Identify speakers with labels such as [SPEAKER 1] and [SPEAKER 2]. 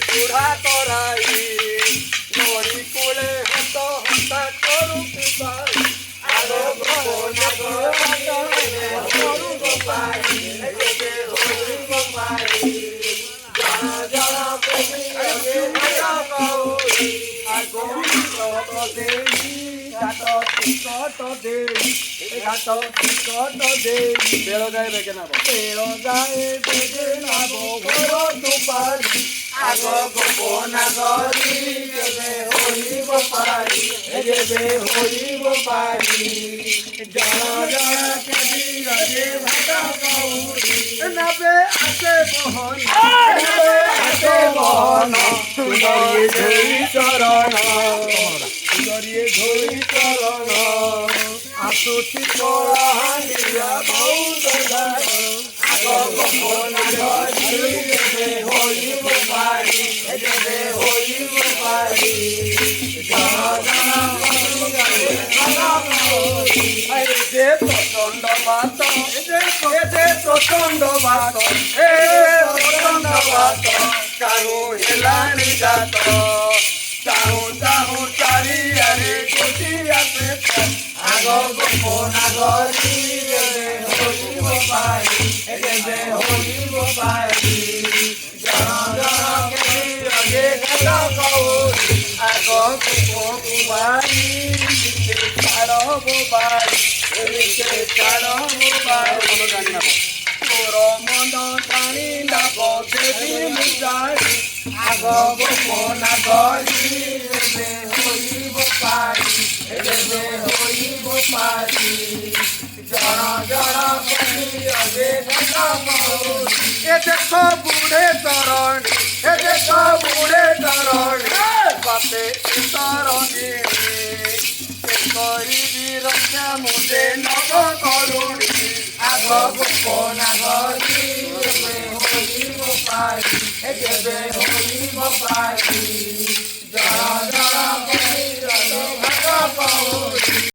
[SPEAKER 1] বুড়া তরাই নড়ি কোলে হত হতা করু পিপাই আলো গোনা করু গোপাই একে হরি গোপাই জানা জানা প্রেমী আগে ভাটা কৌরি আগো কত দেই ঘাট টিকট দেই ঘাট টিকট দেই বেড়ো যায় বেগে নাব ঘর দুপারি আগ গোপনা গরি যেবে হইব পারি যেবে হইব পারি জল জল কেবি রাজে ভাটা কৌরি নাবে আসে বহন সুন্দরিয়ে ধরি চরণ সুন্দরিয়ে ধরি চরণ আসুছি কলাহানিয়া বহুত আগ গোপনা গরি যেবে হইব পারি যেবে হইব পারি যে প্রচন্ড বাত যে প্রচন্ড বাত হে প্রচন্ড বাত কাহু হেলানি যাত চাহু চাহু চারিয়ারে গোটিয়াতে আগ গোপনা গরি যেবে হইব পারি যেবে হইব পারি আগ গোপারি ছাড় গোপারি ছাড় গোপারি তোর মন টানি নাব দেবী মুজারি আগ গোপনা গরি যেবে হইব পারি যেবে হইব পারি জড় জড় করি অগে ঘটা মৌরি এ দেখো বুড়ে চরণ এ দেখো বুড়ে চরণ বাতে তরঙ্গিনী করিবি রক্ষা মুদে নব করুণী আগ গোপনা গরি যেবে হইব পারি যেবে হইব পারি জড় জড় করি অগে ঘটা মৌরি